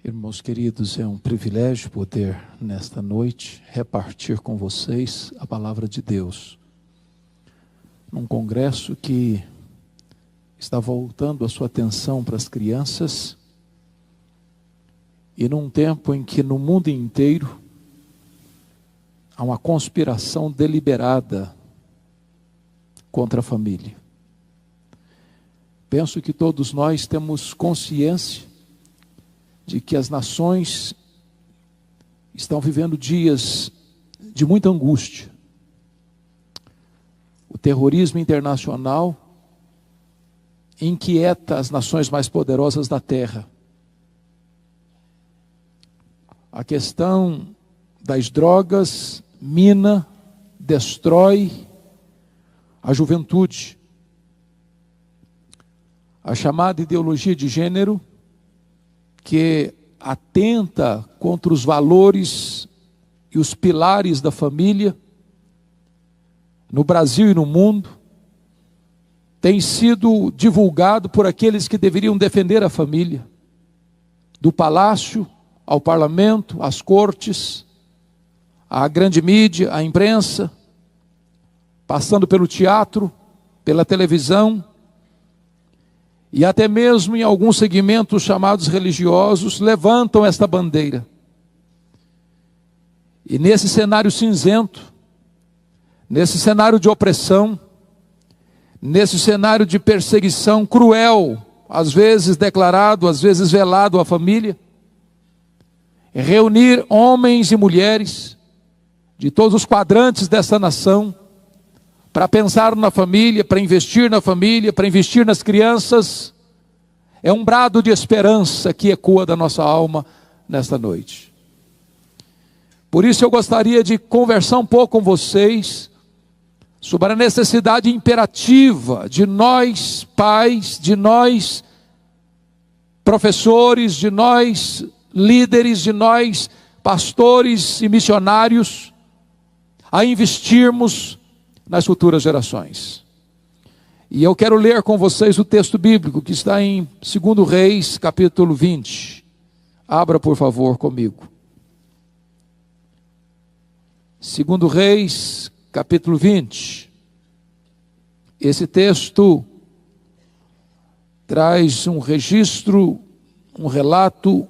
Irmãos queridos, é um privilégio poder, nesta noite, repartir com vocês a palavra de Deus. Num congresso que está voltando a sua atenção para as crianças, e num tempo em que no mundo inteiro há uma conspiração deliberada contra a família. Penso que todos nós temos consciência de que as nações estão vivendo dias de muita angústia. O terrorismo internacional inquieta as nações mais poderosas da terra. A questão das drogas mina, destrói a juventude. A chamada ideologia de gênero, que atenta contra os valores e os pilares da família, no Brasil e no mundo, tem sido divulgado por aqueles que deveriam defender a família, do palácio ao parlamento, às cortes, à grande mídia, à imprensa, passando pelo teatro, pela televisão, e até mesmo em alguns segmentos chamados religiosos, levantam esta bandeira. E nesse cenário cinzento, nesse cenário de opressão, nesse cenário de perseguição cruel, às vezes declarado, às vezes velado à família, reunir homens e mulheres de todos os quadrantes dessa nação, para pensar na família, para investir na família, para investir nas crianças, é um brado de esperança que ecoa da nossa alma nesta noite. Por isso eu gostaria de conversar um pouco com vocês sobre a necessidade imperativa de nós pais, de nós professores, de nós líderes, de nós pastores e missionários, a investirmos nas futuras gerações. E eu quero ler com vocês o texto bíblico que está em 2 Reis, capítulo 20. Abra, por favor, comigo. 2 Reis, capítulo 20. Esse texto traz um registro, um relato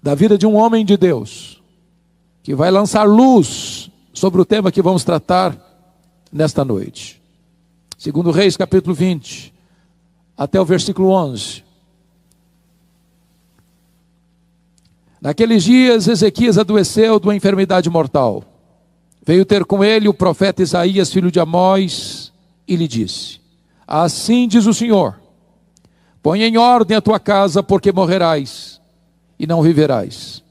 da vida de um homem de Deus, que vai lançar luz sobre o tema que vamos tratar nesta noite. 2 Reis, capítulo 20, até o versículo 11. Naqueles dias, Ezequias adoeceu de uma enfermidade mortal. Veio ter com ele o profeta Isaías, filho de Amós, e lhe disse: assim diz o Senhor, põe em ordem a tua casa, porque morrerás e não viverás.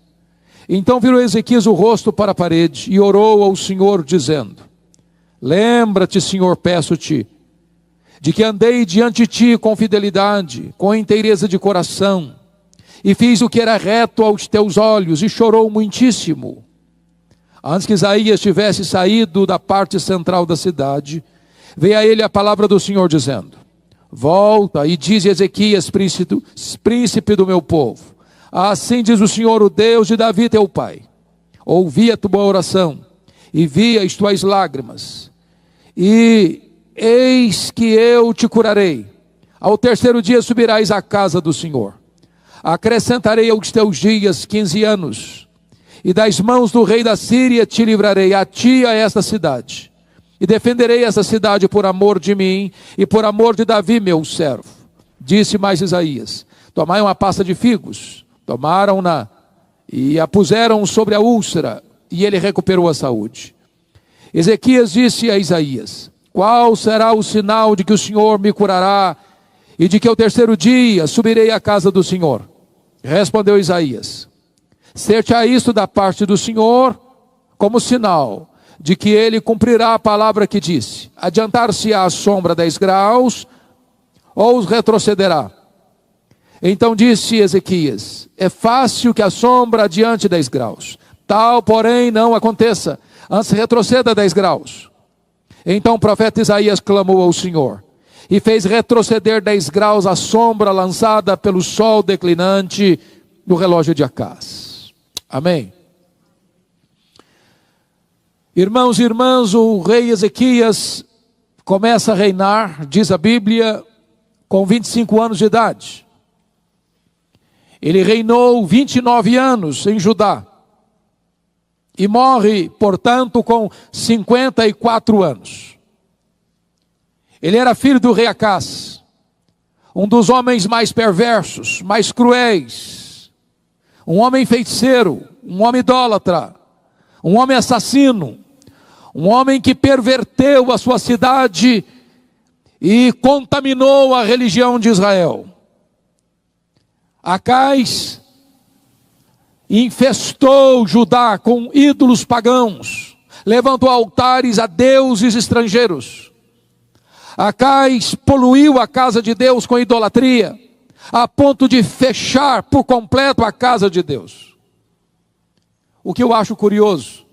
Então virou Ezequias o rosto para a parede e orou ao Senhor, dizendo: lembra-te, Senhor, peço-te, de que andei diante de ti com fidelidade, com inteireza de coração, e fiz o que era reto aos teus olhos, e chorou muitíssimo. Antes que Isaías tivesse saído da parte central da cidade, veio a ele a palavra do Senhor, dizendo: volta e diz a Ezequias, príncipe do meu povo: assim diz o Senhor, o Deus de Davi teu pai, ouvi a tua oração, e vi as tuas lágrimas, e eis que eu te curarei. Ao terceiro dia subirás à casa do Senhor. Acrescentarei aos teus dias 15 anos, e das mãos do rei da Síria te livrarei, a ti e a esta cidade. E defenderei esta cidade por amor de mim, e por amor de Davi meu servo. Disse mais Isaías: tomai uma pasta de figos. Tomaram-na e a puseram sobre a úlcera, e ele recuperou a saúde. Ezequias disse a Isaías: qual será o sinal de que o Senhor me curará, e de que ao terceiro dia subirei à casa do Senhor? Respondeu Isaías: ser-te-á isto da parte do Senhor, como sinal de que ele cumprirá a palavra que disse: adiantar-se-á a sombra 10 graus, ou retrocederá? Então disse Ezequias: é fácil que a sombra adiante 10 graus. Tal, porém, não aconteça, antes retroceda 10 graus. Então o profeta Isaías clamou ao Senhor, e fez retroceder 10 graus a sombra lançada pelo sol declinante no relógio de Acaz. Amém. Irmãos e irmãs, o rei Ezequias começa a reinar, diz a Bíblia, com 25 anos de idade. Ele reinou 29 anos em Judá e morre, portanto, com 54 anos. Ele era filho do rei Acaz, um dos homens mais perversos, mais cruéis, um homem feiticeiro, um homem idólatra, um homem assassino, um homem que perverteu a sua cidade e contaminou a religião de Israel. Acaz infestou Judá com ídolos pagãos, levantou altares a deuses estrangeiros. Acaz poluiu a casa de Deus com idolatria, a ponto de fechar por completo a casa de Deus. O que eu acho curioso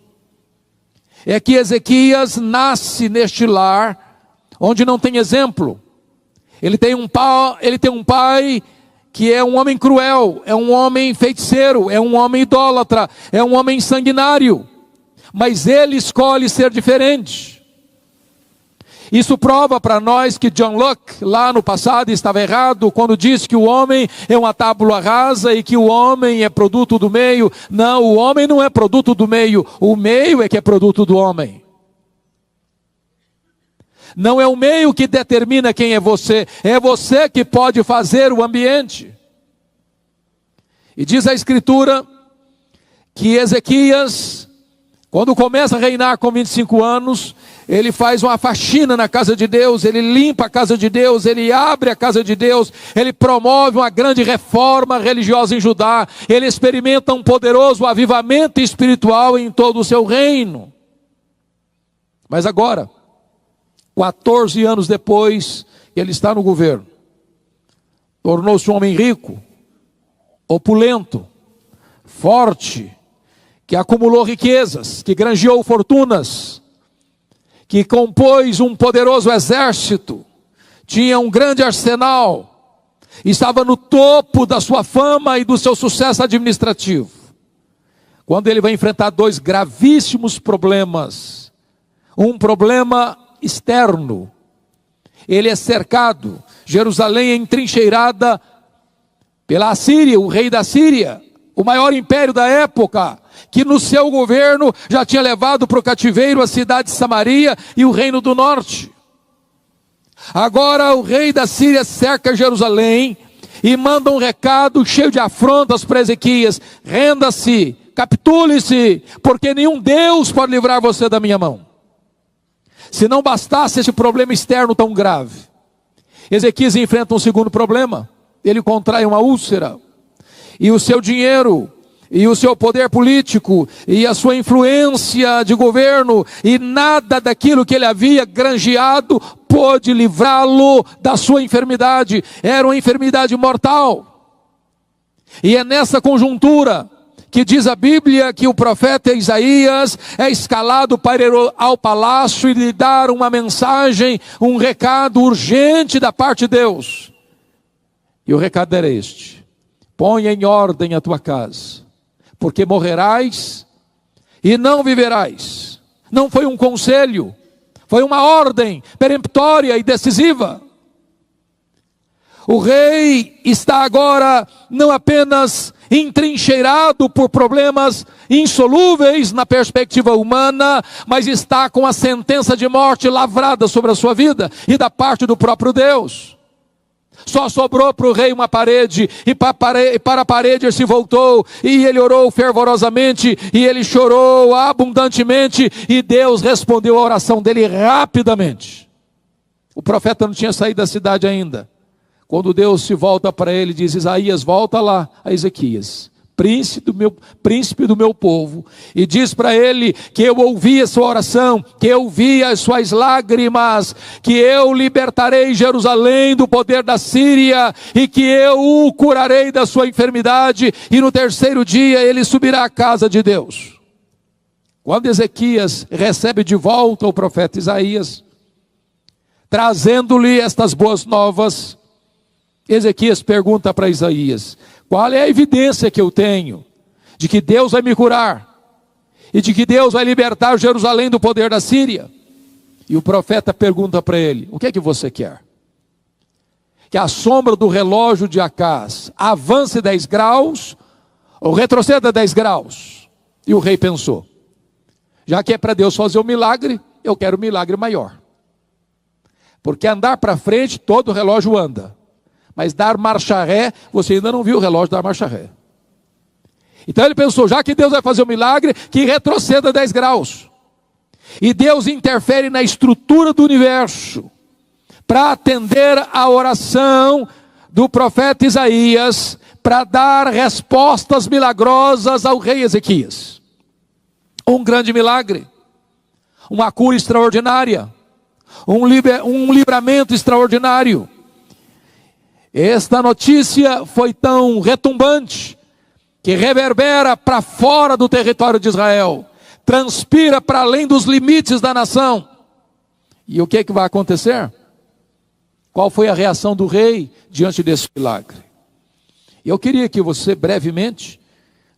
é que Ezequias nasce neste lar onde não tem exemplo. Ele tem um pai que é um homem cruel, é um homem feiticeiro, é um homem idólatra, é um homem sanguinário, mas ele escolhe ser diferente. Isso prova para nós que John Locke, lá no passado, estava errado quando disse que o homem é uma tábua rasa e que o homem é produto do meio. Não, o homem não é produto do meio, o meio é que é produto do homem. Não é o meio que determina quem é você que pode fazer o ambiente. E diz a Escritura que Ezequias, quando começa a reinar com 25 anos, ele faz uma faxina na casa de Deus, ele limpa a casa de Deus, ele abre a casa de Deus, ele promove uma grande reforma religiosa em Judá, ele experimenta um poderoso avivamento espiritual em todo o seu reino. Mas agora, 14 anos depois, ele está no governo, tornou-se um homem rico, opulento, forte, que acumulou riquezas, que granjeou fortunas, que compôs um poderoso exército, tinha um grande arsenal, estava no topo da sua fama e do seu sucesso administrativo. Quando ele vai enfrentar 2 gravíssimos problemas, um problema externo, ele é cercado, Jerusalém é entrincheirada pela Assíria, o rei da Síria, o maior império da época, que no seu governo já tinha levado para o cativeiro a cidade de Samaria e o reino do norte. Agora o rei da Síria cerca Jerusalém e manda um recado cheio de afrontas para Ezequias: renda-se, capitule-se, porque nenhum Deus pode livrar você da minha mão. Se não bastasse esse problema externo tão grave, Ezequias enfrenta um segundo problema. Ele contrai uma úlcera, e o seu dinheiro, e o seu poder político, e a sua influência de governo, e nada daquilo que ele havia granjeado pôde livrá-lo da sua enfermidade. Era uma enfermidade mortal. E é nessa conjuntura que diz a Bíblia que o profeta Isaías é escalado para ir ao palácio e lhe dar uma mensagem, um recado urgente da parte de Deus. E o recado era este: ponha em ordem a tua casa, porque morrerás e não viverás. Não foi um conselho, foi uma ordem peremptória e decisiva. O rei está agora não apenas entrincheirado por problemas insolúveis na perspectiva humana, mas está com a sentença de morte lavrada sobre a sua vida e da parte do próprio Deus. Só sobrou para o rei uma parede, e para a parede ele se voltou, e ele orou fervorosamente, e ele chorou abundantemente, e Deus respondeu a oração dele rapidamente. O profeta não tinha saído da cidade ainda, quando Deus se volta para ele e diz: Isaías, volta lá a Ezequias, príncipe do meu povo, e diz para ele que eu ouvi a sua oração, que eu vi as suas lágrimas, que eu libertarei Jerusalém do poder da Síria, e que eu o curarei da sua enfermidade, e no 3º dia ele subirá à casa de Deus. Quando Ezequias recebe de volta o profeta Isaías, Trazendo-lhe estas boas novas, Ezequias pergunta para Isaías: qual é a evidência que eu tenho de que Deus vai me curar e de que Deus vai libertar Jerusalém do poder da Síria? E o profeta pergunta para ele: o que é que você quer? Que a sombra do relógio de Acás avance 10 graus ou retroceda 10 graus? E o rei pensou: já que é para Deus fazer um milagre, eu quero um milagre maior. Porque andar para frente, todo relógio anda. Mas dar marcha ré, você ainda não viu o relógio dar marcha ré. Então ele pensou: já que Deus vai fazer um milagre, que retroceda 10 graus. E Deus interfere na estrutura do universo para atender a oração do profeta Isaías, para dar respostas milagrosas ao rei Ezequias. Um grande milagre, uma cura extraordinária, um livramento extraordinário. Esta notícia foi tão retumbante que reverbera para fora do território de Israel, transpira para além dos limites da nação. E o que vai acontecer? Qual foi a reação do rei diante desse milagre? Eu queria que você brevemente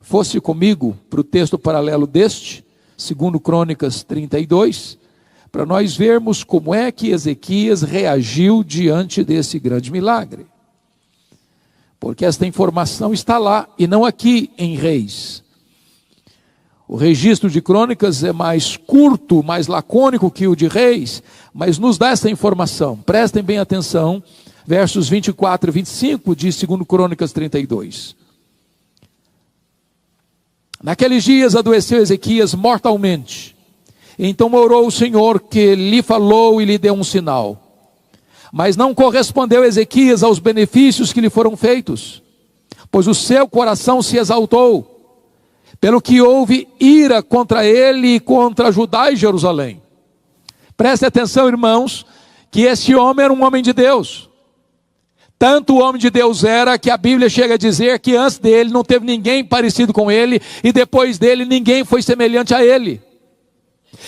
fosse comigo para o texto paralelo deste, 2 Crônicas 32, para nós vermos como é que Ezequias reagiu diante desse grande milagre. Porque esta informação está lá e não aqui em Reis. O registro de Crônicas é mais curto, mais lacônico que o de Reis, mas nos dá essa informação. Prestem bem atenção, versos 24 e 25 de 2 Crônicas 32. Naqueles dias adoeceu Ezequias mortalmente. Então orou o Senhor, que lhe falou e lhe deu um sinal. Mas não correspondeu Ezequias aos benefícios que lhe foram feitos, pois o seu coração se exaltou, pelo que houve ira contra ele e contra Judá e Jerusalém. Preste atenção, irmãos, que esse homem era um homem de Deus. Tanto o homem de Deus era, que a Bíblia chega a dizer que antes dele não teve ninguém parecido com ele, e depois dele ninguém foi semelhante a ele.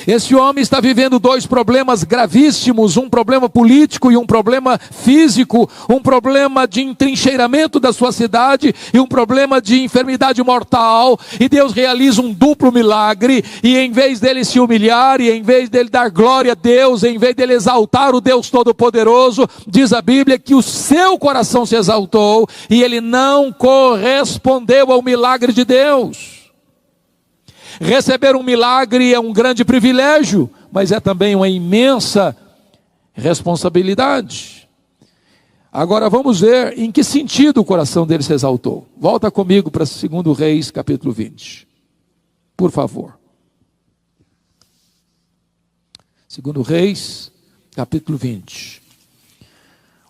Esse homem está vivendo 2 problemas gravíssimos, um problema político e um problema físico, um problema de entrincheiramento da sua cidade e um problema de enfermidade mortal, e Deus realiza um duplo milagre, e em vez dele se humilhar, e em vez dele dar glória a Deus, em vez dele exaltar o Deus Todo-Poderoso, diz a Bíblia que o seu coração se exaltou, e ele não correspondeu ao milagre de Deus. Receber um milagre é um grande privilégio, mas é também uma imensa responsabilidade. Agora vamos ver em que sentido o coração dele se exaltou. Volta comigo para 2 Reis, capítulo 20. Por favor. 2 Reis, capítulo 20.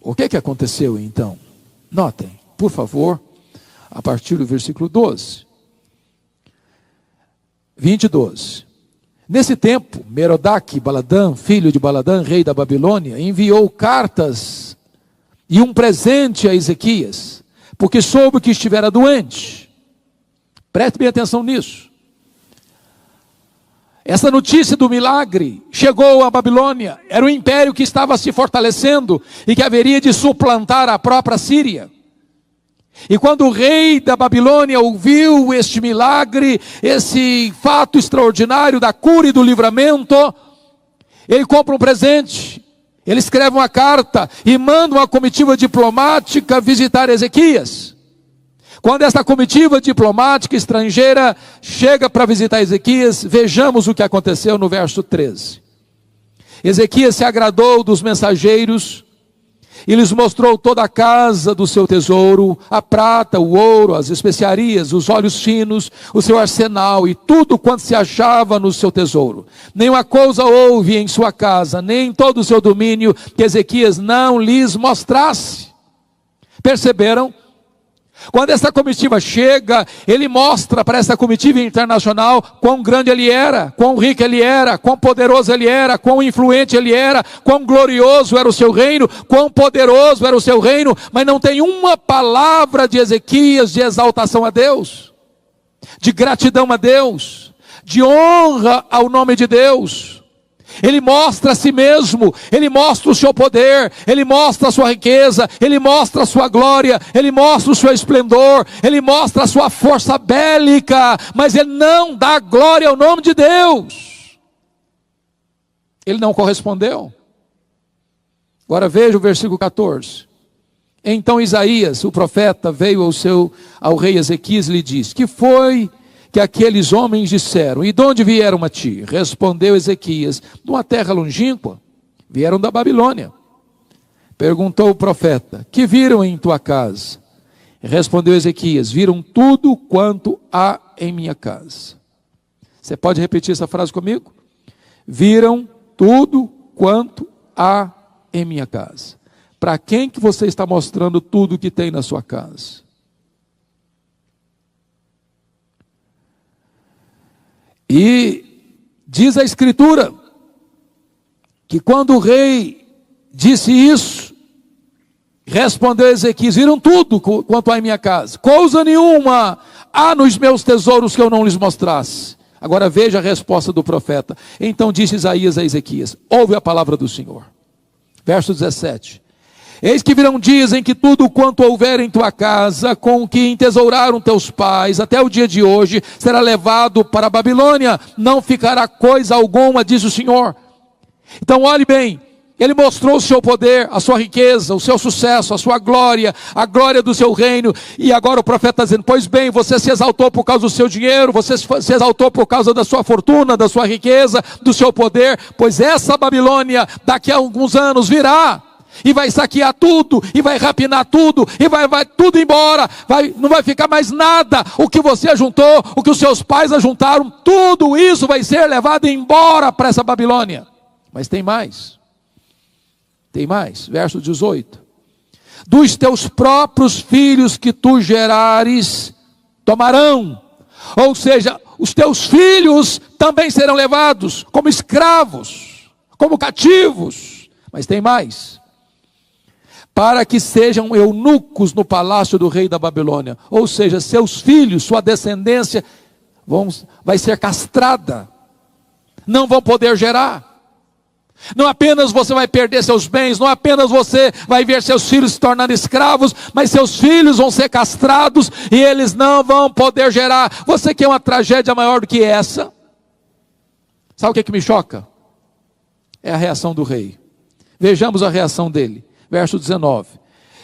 O que aconteceu então? Notem, por favor, a partir do versículo 12. 20:12. Nesse tempo, Merodach-Baladã, filho de Baladã, rei da Babilônia, enviou cartas e um presente a Ezequias, porque soube que estivera doente. Preste bem atenção nisso. Essa notícia do milagre chegou à Babilônia. Era um império que estava se fortalecendo e que haveria de suplantar a própria Síria. E quando o rei da Babilônia ouviu este milagre, esse fato extraordinário da cura e do livramento, ele compra um presente, ele escreve uma carta e manda uma comitiva diplomática visitar Ezequias. Quando esta comitiva diplomática estrangeira chega para visitar Ezequias, vejamos o que aconteceu no verso 13. Ezequias se agradou dos mensageiros e lhes mostrou toda a casa do seu tesouro, a prata, o ouro, as especiarias, os óleos finos, o seu arsenal e tudo quanto se achava no seu tesouro. Nenhuma coisa houve em sua casa, nem em todo o seu domínio, que Ezequias não lhes mostrasse. Perceberam? Quando essa comitiva chega, ele mostra para essa comitiva internacional quão grande ele era, quão rico ele era, quão poderoso ele era, quão influente ele era, quão glorioso era o seu reino, quão poderoso era o seu reino, mas não tem uma palavra de Ezequias de exaltação a Deus, de gratidão a Deus, de honra ao nome de Deus. Ele mostra a si mesmo, Ele mostra o seu poder, Ele mostra a sua riqueza, Ele mostra a sua glória, Ele mostra o seu esplendor, Ele mostra a sua força bélica, mas Ele não dá glória ao nome de Deus. Ele não correspondeu. Agora veja o versículo 14. Então Isaías, o profeta, veio ao rei Ezequias e lhe disse: que foi que aqueles homens disseram? E de onde vieram a ti? Respondeu Ezequias: de uma terra longínqua, vieram da Babilônia. Perguntou o profeta: que viram em tua casa? Respondeu Ezequias: viram tudo quanto há em minha casa. Você pode repetir essa frase comigo? Viram tudo quanto há em minha casa. Para quem que você está mostrando tudo que tem na sua casa? E diz a Escritura que quando o rei disse isso, respondeu Ezequias: viram tudo quanto há em minha casa, coisa nenhuma há nos meus tesouros que eu não lhes mostrasse. Agora veja a resposta do profeta. Então disse Isaías a Ezequias: ouve a palavra do Senhor. Verso 17: eis que virão dias em que tudo quanto houver em tua casa, com o que entesouraram teus pais, até o dia de hoje, será levado para a Babilônia, não ficará coisa alguma, diz o Senhor. Então olhe bem, Ele mostrou o seu poder, a sua riqueza, o seu sucesso, a sua glória, a glória do seu reino, e agora o profeta está dizendo: pois bem, você se exaltou por causa do seu dinheiro, você se exaltou por causa da sua fortuna, da sua riqueza, do seu poder, pois essa Babilônia, daqui a alguns anos virá, e vai saquear tudo, e vai rapinar tudo, e vai tudo embora, não vai ficar mais nada. O que você ajuntou, o que os seus pais ajuntaram, tudo isso vai ser levado embora para essa Babilônia. Mas tem mais, verso 18: dos teus próprios filhos que tu gerares, tomarão, ou seja, os teus filhos também serão levados como escravos, como cativos. Mas tem mais: para que sejam eunucos no palácio do rei da Babilônia. Ou seja, seus filhos, sua descendência vai ser castrada, não vão poder gerar. Não apenas você vai perder seus bens, não apenas você vai ver seus filhos se tornando escravos, mas seus filhos vão ser castrados e eles não vão poder gerar. Você quer uma tragédia maior do que essa? Sabe o que me choca? É a reação do rei. Vejamos a reação dele. Verso 19: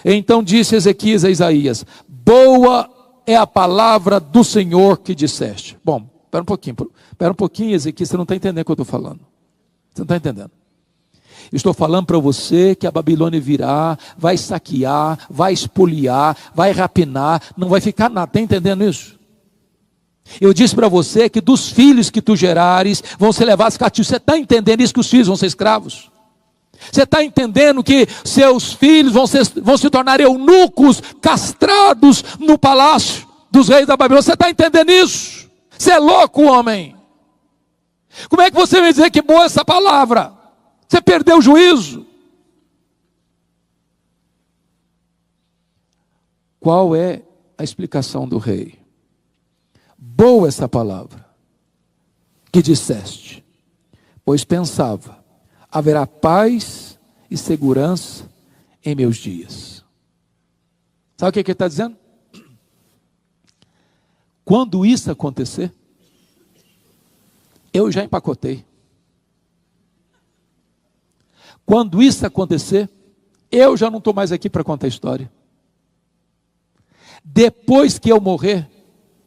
então disse Ezequias a Isaías: boa é a palavra do Senhor que disseste. Bom, espera um pouquinho, Ezequias, você não está entendendo o que eu estou falando. Você não está entendendo. Eu estou falando para você que a Babilônia virá, vai saquear, vai espoliar, vai rapinar, não vai ficar nada. Está entendendo isso? Eu disse para você que dos filhos que tu gerares vão ser levados cativos. Você está entendendo isso, que os filhos vão ser escravos? Você está entendendo que seus filhos vão se tornar eunucos, castrados no palácio dos reis da Babilônia? Você está entendendo isso? Você é louco, homem. Como é que você vai dizer que boa essa palavra? Você perdeu o juízo. Qual é a explicação do rei? Boa essa palavra que disseste, pois pensava: haverá paz e segurança em meus dias. Sabe o que ele está dizendo? Quando isso acontecer, eu já empacotei. Quando isso acontecer, eu já não estou mais aqui para contar a história. Depois que eu morrer,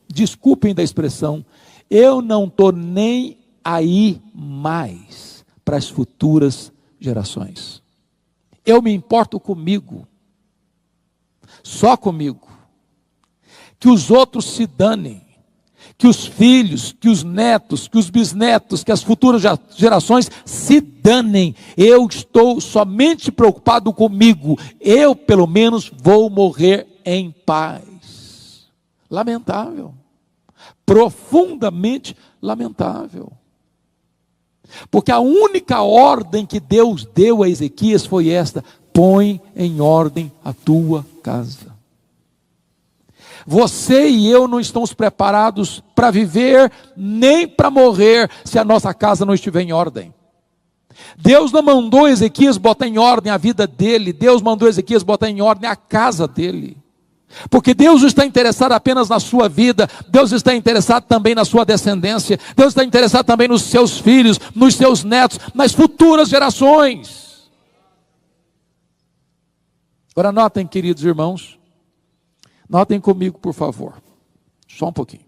desculpem da expressão, eu não estou nem aí mais para as futuras gerações. Eu me importo comigo, só comigo. Que os outros se danem, que os filhos, que os netos, que os bisnetos, que as futuras gerações se danem. Eu estou somente preocupado comigo. Eu, pelo menos, vou morrer em paz. Lamentável, profundamente lamentável. Porque a única ordem que Deus deu a Ezequias foi esta: põe em ordem a tua casa. Você e eu não estamos preparados para viver, nem para morrer, se a nossa casa não estiver em ordem. Deus não mandou Ezequias botar em ordem a vida dele, Deus mandou Ezequias botar em ordem a casa dele. Porque Deus está interessado apenas na sua vida, Deus está interessado também na sua descendência, Deus está interessado também nos seus filhos, nos seus netos, nas futuras gerações. Agora notem, queridos irmãos, notem comigo, por favor, só um pouquinho.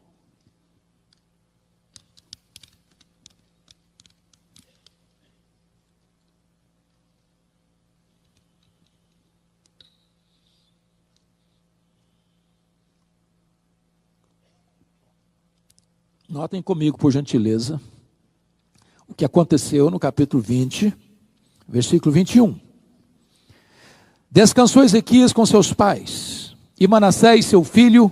Notem comigo, por gentileza, o que aconteceu no capítulo 20, versículo 21. Descansou Ezequias com seus pais, e Manassés, seu filho,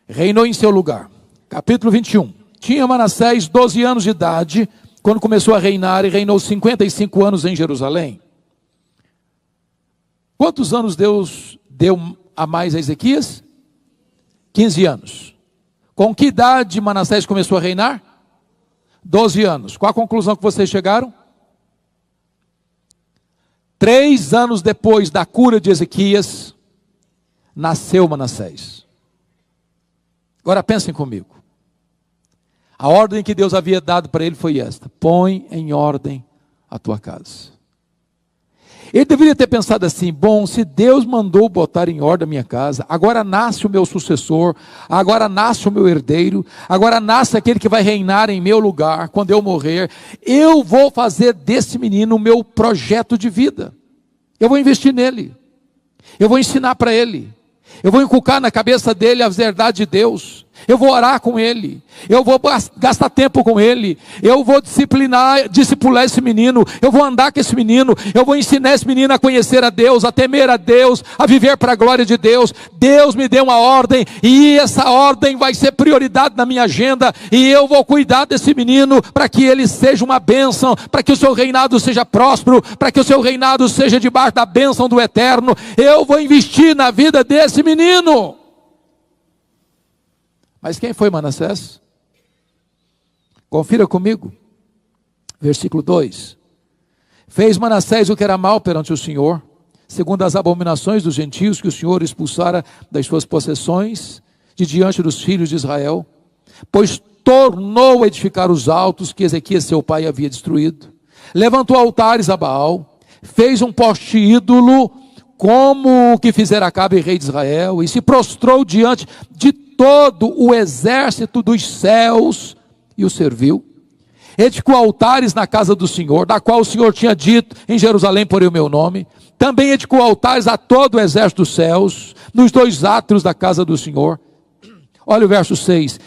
reinou em seu lugar. Capítulo 21. Tinha Manassés 12 anos de idade, quando começou a reinar, e reinou 55 anos em Jerusalém. Quantos anos Deus deu a mais a Ezequias? 15 anos. Com que idade Manassés começou a reinar? 12 anos. Qual a conclusão que vocês chegaram? 3 anos depois da cura de Ezequias, nasceu Manassés. Agora pensem comigo. A ordem que Deus havia dado para ele foi esta: põe em ordem a tua casa. Ele deveria ter pensado assim: bom, se Deus mandou botar em ordem a minha casa, agora nasce o meu sucessor, agora nasce o meu herdeiro, agora nasce aquele que vai reinar em meu lugar, quando eu morrer, eu vou fazer desse menino o meu projeto de vida, eu vou investir nele, eu vou ensinar para ele, eu vou inculcar na cabeça dele as verdades de Deus, eu vou orar com ele, eu vou gastar tempo com ele, eu vou discipular esse menino, eu vou andar com esse menino, eu vou ensinar esse menino a conhecer a Deus, a temer a Deus, a viver para a glória de Deus. Deus me deu uma ordem, e essa ordem vai ser prioridade na minha agenda, e eu vou cuidar desse menino, para que ele seja uma bênção, para que o seu reinado seja próspero, para que o seu reinado seja debaixo da bênção do Eterno. Eu vou investir na vida desse menino. Mas quem foi Manassés? Confira comigo, versículo 2. Fez Manassés o que era mal perante o Senhor, segundo as abominações dos gentios que o Senhor expulsara das suas possessões, de diante dos filhos de Israel, pois tornou a edificar os altos que Ezequias seu pai havia destruído, levantou altares a Baal, fez um poste ídolo, como o que fizera Acabe, rei de Israel, e se prostrou diante de todo o exército dos céus e o serviu. Edificou altares na casa do Senhor, da qual o Senhor tinha dito: em Jerusalém porei o meu nome. Também edificou altares a todo o exército dos céus, nos 2 átrios da casa do Senhor. Olha o verso 6.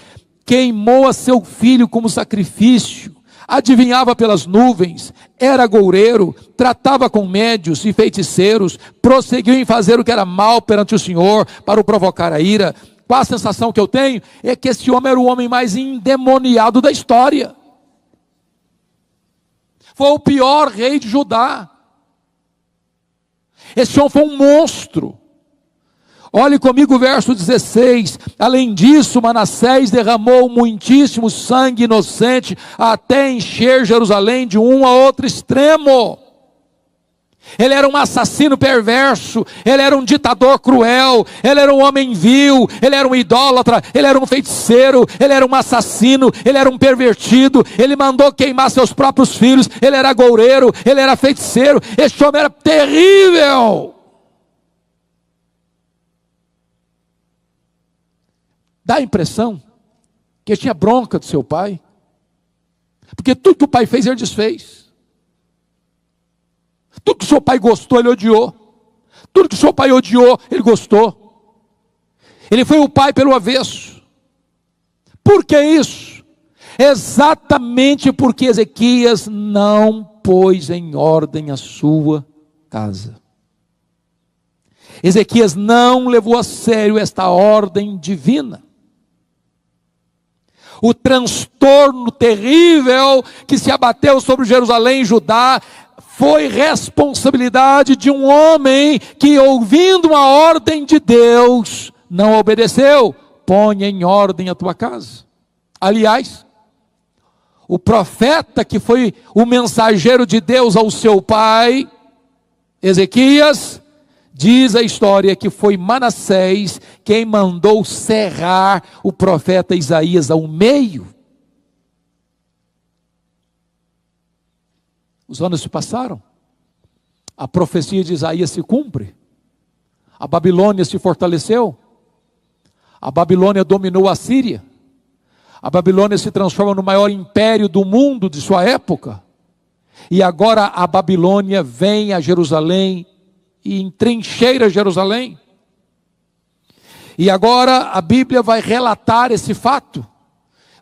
Queimou a seu filho como sacrifício, adivinhava pelas nuvens, era goureiro, tratava com médios e feiticeiros, prosseguiu em fazer o que era mal perante o Senhor, para o provocar a ira. Qual a sensação que eu tenho? É que esse homem era o homem mais endemoniado da história. Foi o pior rei de Judá. Esse homem foi um monstro. Olhe comigo o verso 16. Além disso, Manassés derramou muitíssimo sangue inocente, até encher Jerusalém de um a outro extremo. Ele era um assassino perverso, ele era um ditador cruel, ele era um homem vil, ele era um idólatra, ele era um feiticeiro, ele era um assassino, ele era um pervertido, ele mandou queimar seus próprios filhos, ele era goureiro, ele era feiticeiro. Esse homem era terrível. Dá a impressão que ele tinha bronca do seu pai, porque tudo que o pai fez, ele desfez. Tudo que o seu pai gostou, ele odiou. Tudo que o seu pai odiou, ele gostou. Ele foi o pai pelo avesso. Por que isso? Exatamente porque Ezequias não pôs em ordem a sua casa. Ezequias não levou a sério esta ordem divina. O transtorno terrível que se abateu sobre Jerusalém e Judá foi responsabilidade de um homem que, ouvindo uma ordem de Deus, não obedeceu. Põe em ordem a tua casa. Aliás, o profeta que foi o mensageiro de Deus ao seu pai, Ezequias, diz a história que foi Manassés quem mandou serrar o profeta Isaías ao meio. Os anos se passaram, a profecia de Isaías se cumpre, a Babilônia se fortaleceu, a Babilônia dominou a Síria, a Babilônia se transforma no maior império do mundo de sua época, e agora a Babilônia vem a Jerusalém e entrincheira Jerusalém. E agora a Bíblia vai relatar esse fato.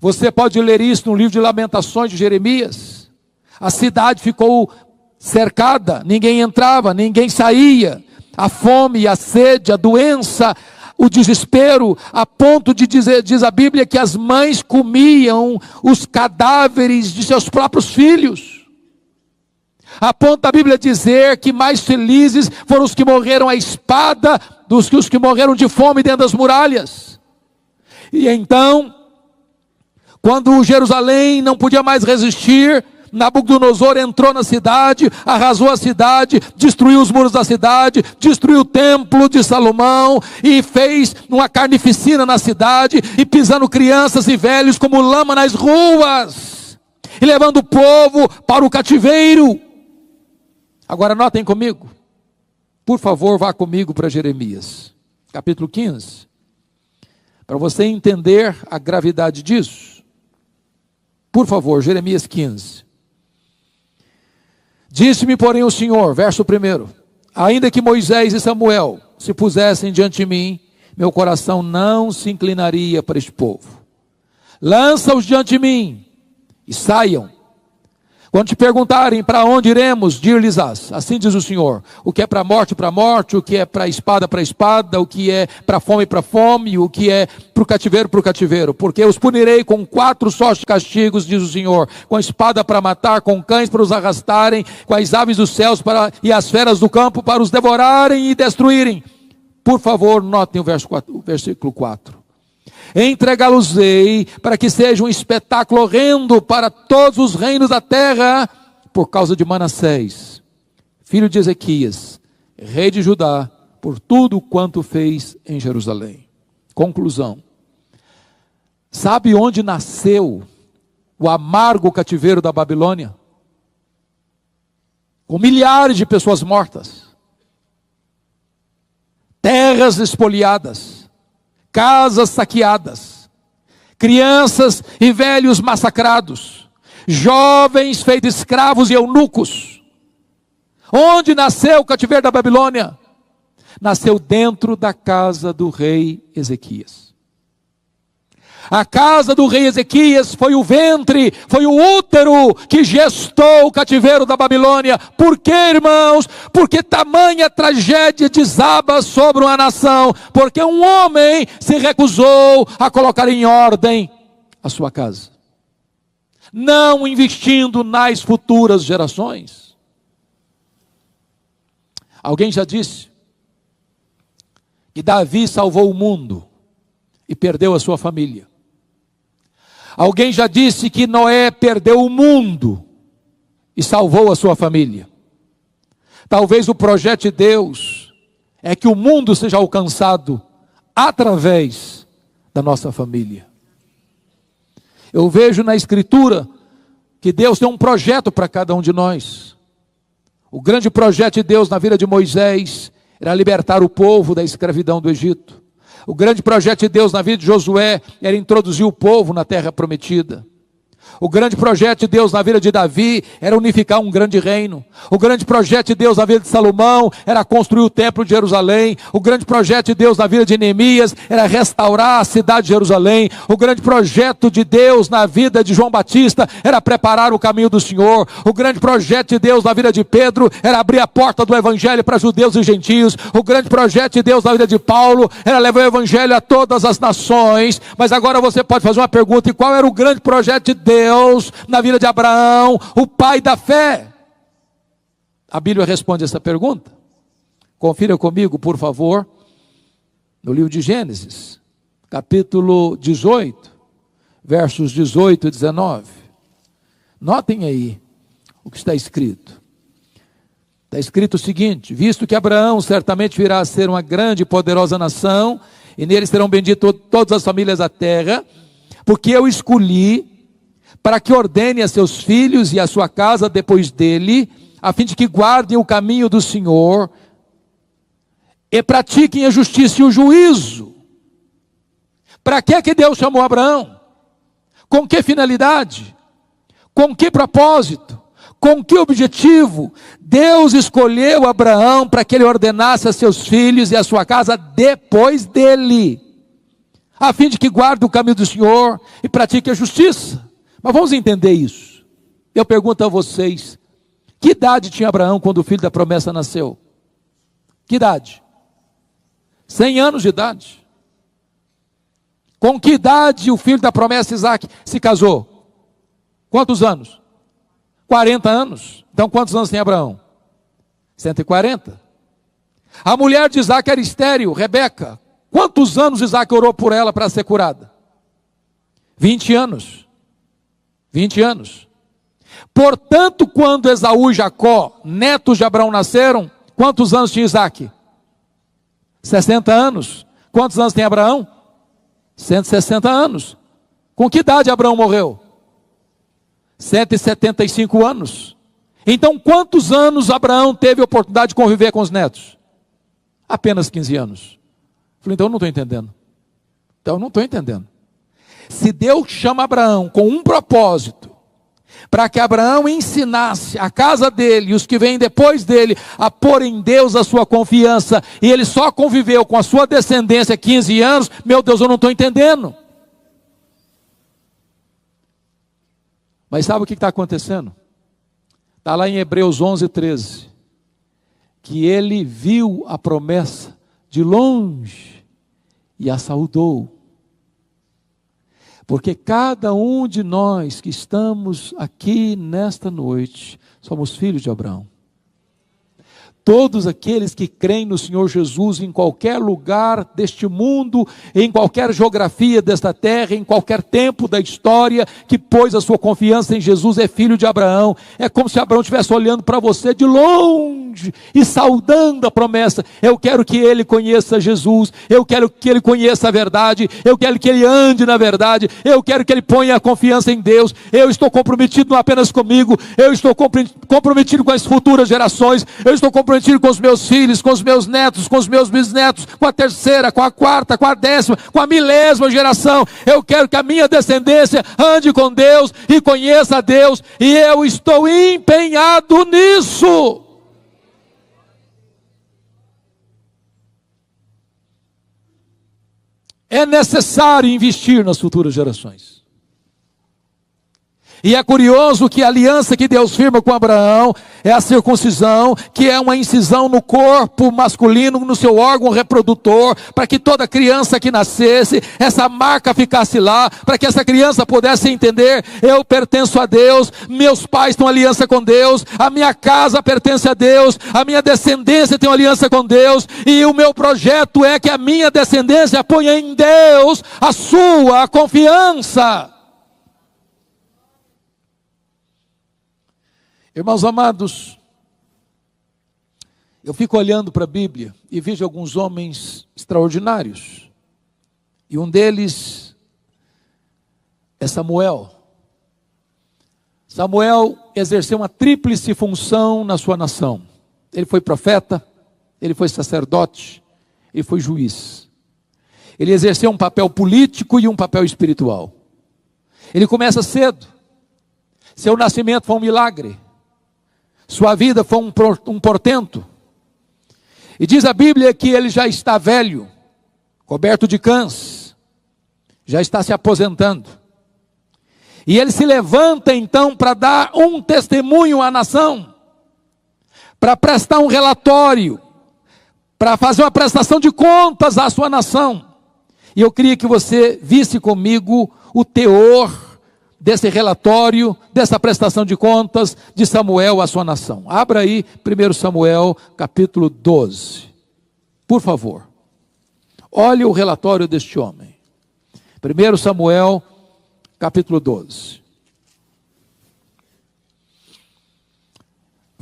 Você pode ler isso no livro de Lamentações de Jeremias. A cidade ficou cercada, ninguém entrava, ninguém saía. A fome, a sede, a doença, o desespero, a ponto de dizer, diz a Bíblia, que as mães comiam os cadáveres de seus próprios filhos. A ponto da Bíblia dizer que mais felizes foram os que morreram à espada dos que os que morreram de fome dentro das muralhas. E então, quando Jerusalém não podia mais resistir, Nabucodonosor entrou na cidade, arrasou a cidade, destruiu os muros da cidade, destruiu o templo de Salomão e fez uma carnificina na cidade, e pisando crianças e velhos como lama nas ruas, e levando o povo para o cativeiro. Agora notem comigo, por favor, vá comigo para Jeremias, capítulo 15, para você entender a gravidade disso. Por favor, Jeremias 15. Disse-me, porém, o Senhor, verso 1: ainda que Moisés e Samuel se pusessem diante de mim, meu coração não se inclinaria para este povo. Lança-os diante de mim e saiam. Quando te perguntarem para onde iremos, dir-lhes-ás, assim diz o Senhor: o que é para a morte, o que é para a espada, o que é para a fome, o que é para o cativeiro, porque eu os punirei com 4 sortes de castigos, diz o Senhor: com a espada para matar, com cães para os arrastarem, com as aves dos céus e as feras do campo para os devorarem e destruírem. Por favor, notem o versículo 4. Entregá-los-ei para que seja um espetáculo horrendo para todos os reinos da terra, por causa de Manassés, filho de Ezequias, rei de Judá, por tudo quanto fez em Jerusalém. Conclusão. Sabe onde nasceu o amargo cativeiro da Babilônia? Com milhares de pessoas mortas, terras espoliadas, casas saqueadas, crianças e velhos massacrados, jovens feitos escravos e eunucos. Onde nasceu o cativeiro da Babilônia? Nasceu dentro da casa do rei Ezequias. A casa do rei Ezequias foi o ventre, foi o útero que gestou o cativeiro da Babilônia. Por quê, irmãos? Porque tamanha tragédia desaba sobre uma nação, porque um homem se recusou a colocar em ordem a sua casa, não investindo nas futuras gerações. Alguém já disse que Davi salvou o mundo e perdeu a sua família. Alguém já disse que Noé perdeu o mundo e salvou a sua família. Talvez o projeto de Deus é que o mundo seja alcançado através da nossa família. Eu vejo na Escritura que Deus tem um projeto para cada um de nós. O grande projeto de Deus na vida de Moisés era libertar o povo da escravidão do Egito. O grande projeto de Deus na vida de Josué era introduzir o povo na terra prometida. O grande projeto de Deus na vida de Davi era unificar um grande reino. O grande projeto de Deus na vida de Salomão era construir o templo de Jerusalém. O grande projeto de Deus na vida de Neemias era restaurar a cidade de Jerusalém. O grande projeto de Deus na vida de João Batista era preparar o caminho do Senhor. O grande projeto de Deus na vida de Pedro era abrir a porta do evangelho para judeus e gentios. O grande projeto de Deus na vida de Paulo era levar o evangelho a todas as nações. Mas agora você pode fazer uma pergunta: e qual era o grande projeto de Deus na vida de Abraão, o pai da fé? A Bíblia responde essa pergunta. Confira comigo, por favor, no livro de Gênesis, capítulo 18, versos 18 e 19. Notem aí o que está escrito. Está escrito o seguinte: visto que Abraão certamente virá a ser uma grande e poderosa nação, e nele serão benditas todas as famílias da terra, porque eu escolhi para que ordene a seus filhos e a sua casa depois dele, a fim de que guardem o caminho do Senhor e pratiquem a justiça e o juízo. Para que Deus chamou Abraão? Com que finalidade? Com que propósito? Com que objetivo? Deus escolheu Abraão para que ele ordenasse a seus filhos e a sua casa depois dele, a fim de que guarde o caminho do Senhor e pratique a justiça. Mas vamos entender isso. Eu pergunto a vocês, que idade tinha Abraão quando o filho da promessa nasceu? Que idade? 100 anos de idade. Com que idade o filho da promessa, Isaac, se casou? Quantos anos? 40 anos. Então quantos anos tem Abraão? 140. A mulher de Isaac era estéril, Rebeca. Quantos anos Isaac orou por ela para ser curada? 20 anos. 20 anos. Portanto, quando Esaú e Jacó, netos de Abraão, nasceram, quantos anos tinha Isaac? 60 anos. Quantos anos tem Abraão? 160 anos. Com que idade Abraão morreu? 175 anos. Então, quantos anos Abraão teve a oportunidade de conviver com os netos? Apenas 15 anos. Falei, então eu não estou entendendo. Então eu não estou entendendo. Se Deus chama Abraão com um propósito, para que Abraão ensinasse a casa dele e os que vêm depois dele a pôr em Deus a sua confiança, e ele só conviveu com a sua descendência 15 anos, meu Deus, eu não estou entendendo. Mas sabe o que está acontecendo? Está lá em Hebreus 11, 13, que ele viu a promessa de longe e a saudou. Porque cada um de nós que estamos aqui nesta noite, somos filhos de Abraão. Todos aqueles que creem no Senhor Jesus em qualquer lugar deste mundo, em qualquer geografia desta terra, em qualquer tempo da história, que pôs a sua confiança em Jesus, é filho de Abraão. É como se Abraão estivesse olhando para você de longe e saudando a promessa. Eu quero que ele conheça Jesus, eu quero que ele conheça a verdade, eu quero que ele ande na verdade, eu quero que ele ponha a confiança em Deus. Eu estou comprometido não apenas comigo, eu estou comprometido com as futuras gerações, eu estou comprometido com os meus filhos, com os meus netos, com os meus bisnetos, com a terceira, com a quarta, com a 10ª, com a 1000ª geração. Eu quero que a minha descendência ande com Deus e conheça a Deus, e eu estou empenhado nisso. É necessário investir nas futuras gerações. E é curioso que a aliança que Deus firma com Abraão é a circuncisão, que é uma incisão no corpo masculino, no seu órgão reprodutor, para que toda criança que nascesse, essa marca ficasse lá, para que essa criança pudesse entender: eu pertenço a Deus, meus pais têm uma aliança com Deus, a minha casa pertence a Deus, a minha descendência tem uma aliança com Deus, e o meu projeto é que a minha descendência ponha em Deus a sua confiança. Irmãos amados, eu fico olhando para a Bíblia e vejo alguns homens extraordinários. E um deles é Samuel. Samuel exerceu uma tríplice função na sua nação. Ele foi profeta, ele foi sacerdote, ele foi juiz. Ele exerceu um papel político e um papel espiritual. Ele começa cedo. Seu nascimento foi um milagre. Sua vida foi um portento. E diz a Bíblia que ele já está velho, coberto de cães, já está se aposentando. E ele se levanta então para dar um testemunho à nação, para prestar um relatório, para fazer uma prestação de contas à sua nação. E eu queria que você visse comigo o teor desse relatório, dessa prestação de contas de Samuel à sua nação. Abra aí 1 Samuel capítulo 12, por favor. Olhe o relatório deste homem. 1 Samuel capítulo 12.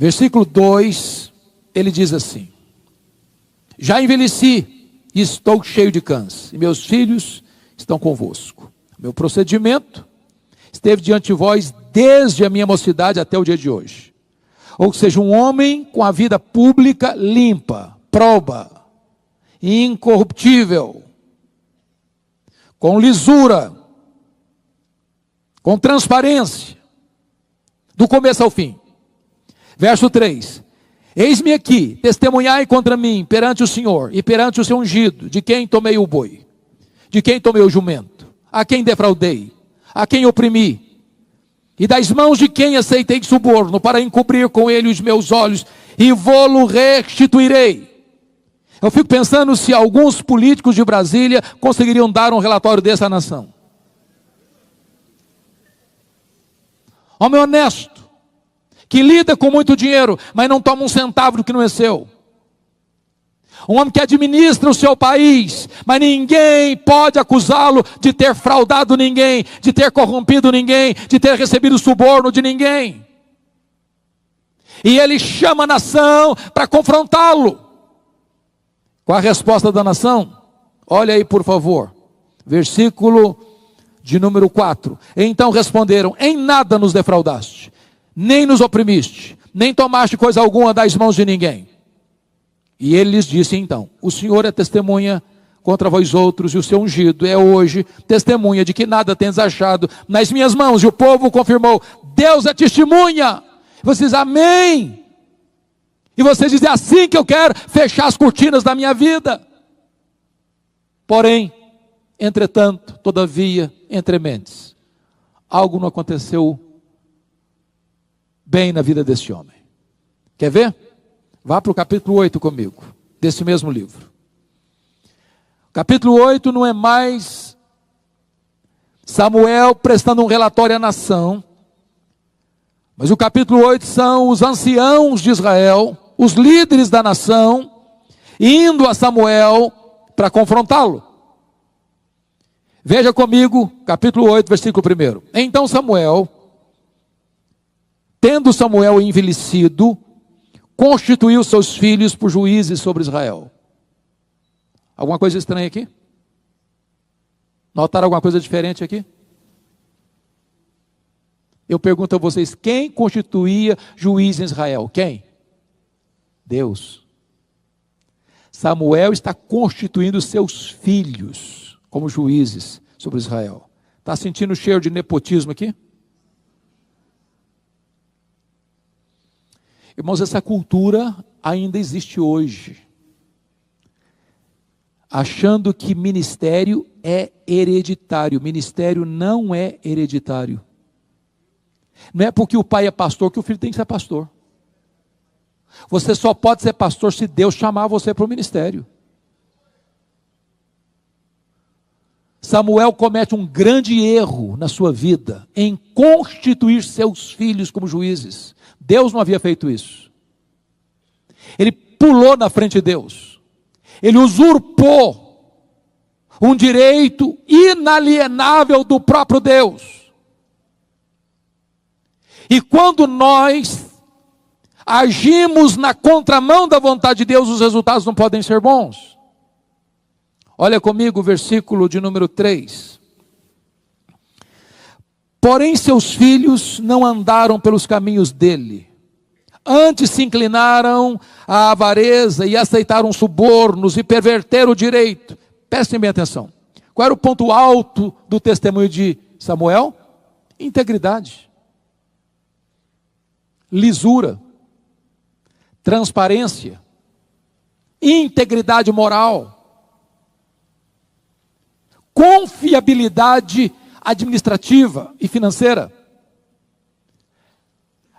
Versículo 2, ele diz assim: já envelheci e estou cheio de cães, e meus filhos estão convosco. Meu procedimento esteve diante de vós desde a minha mocidade até o dia de hoje. Ou seja, um homem com a vida pública limpa, proba, incorruptível, com lisura, com transparência, do começo ao fim. Verso 3: eis-me aqui, testemunhai contra mim perante o Senhor e perante o seu ungido, de quem tomei o boi, de quem tomei o jumento, a quem defraudei, a quem oprimi, e das mãos de quem aceitei de suborno, para encobrir com ele os meus olhos, e vô-lo restituirei. Eu fico pensando se alguns políticos de Brasília conseguiriam dar um relatório dessa nação. Homem honesto, que lida com muito dinheiro, mas não toma um centavo do que não é seu. Um homem que administra o seu país, mas ninguém pode acusá-lo de ter fraudado ninguém, de ter corrompido ninguém, de ter recebido suborno de ninguém. E ele chama a nação para confrontá-lo. Qual a resposta da nação? Olha aí, por favor. Versículo de número 4. Então responderam: em nada nos defraudaste, nem nos oprimiste, nem tomaste coisa alguma das mãos de ninguém. E ele lhes disse então: o Senhor é testemunha contra vós outros, e o seu ungido é hoje testemunha de que nada tens achado nas minhas mãos. E o povo confirmou: Deus é testemunha. Vocês, amém. E vocês dizem: é assim que eu quero fechar as cortinas da minha vida. Porém, entretanto, todavia, entrementes, algo não aconteceu bem na vida desse homem. Quer ver? Vá para o capítulo 8 comigo, desse mesmo livro. Capítulo 8 não é mais Samuel prestando um relatório à nação, mas o capítulo 8 são os anciãos de Israel, os líderes da nação, indo a Samuel para confrontá-lo. Veja comigo, capítulo 8, versículo 1. Então Samuel, tendo Samuel envelhecido, constituiu seus filhos por juízes sobre Israel. Alguma coisa estranha aqui? Notaram alguma coisa diferente aqui? Eu pergunto a vocês: quem constituía juiz em Israel? Quem? Deus. Samuel está constituindo seus filhos como juízes sobre Israel. Está sentindo o cheiro de nepotismo aqui? Irmãos, essa cultura ainda existe hoje, achando que ministério é hereditário. Ministério não é hereditário. Não é porque o pai é pastor que o filho tem que ser pastor. Você só pode ser pastor se Deus chamar você para o ministério. Samuel comete um grande erro na sua vida em constituir seus filhos como juízes. Deus não havia feito isso. Ele pulou na frente de Deus. Ele usurpou um direito inalienável do próprio Deus. E quando nós agimos na contramão da vontade de Deus, os resultados não podem ser bons. Olha comigo o versículo de número 3. Porém seus filhos não andaram pelos caminhos dele, antes se inclinaram à avareza e aceitaram subornos e perverteram o direito. Prestem bem atenção. Qual era o ponto alto do testemunho de Samuel? Integridade, lisura, transparência, integridade moral, confiabilidade administrativa e financeira.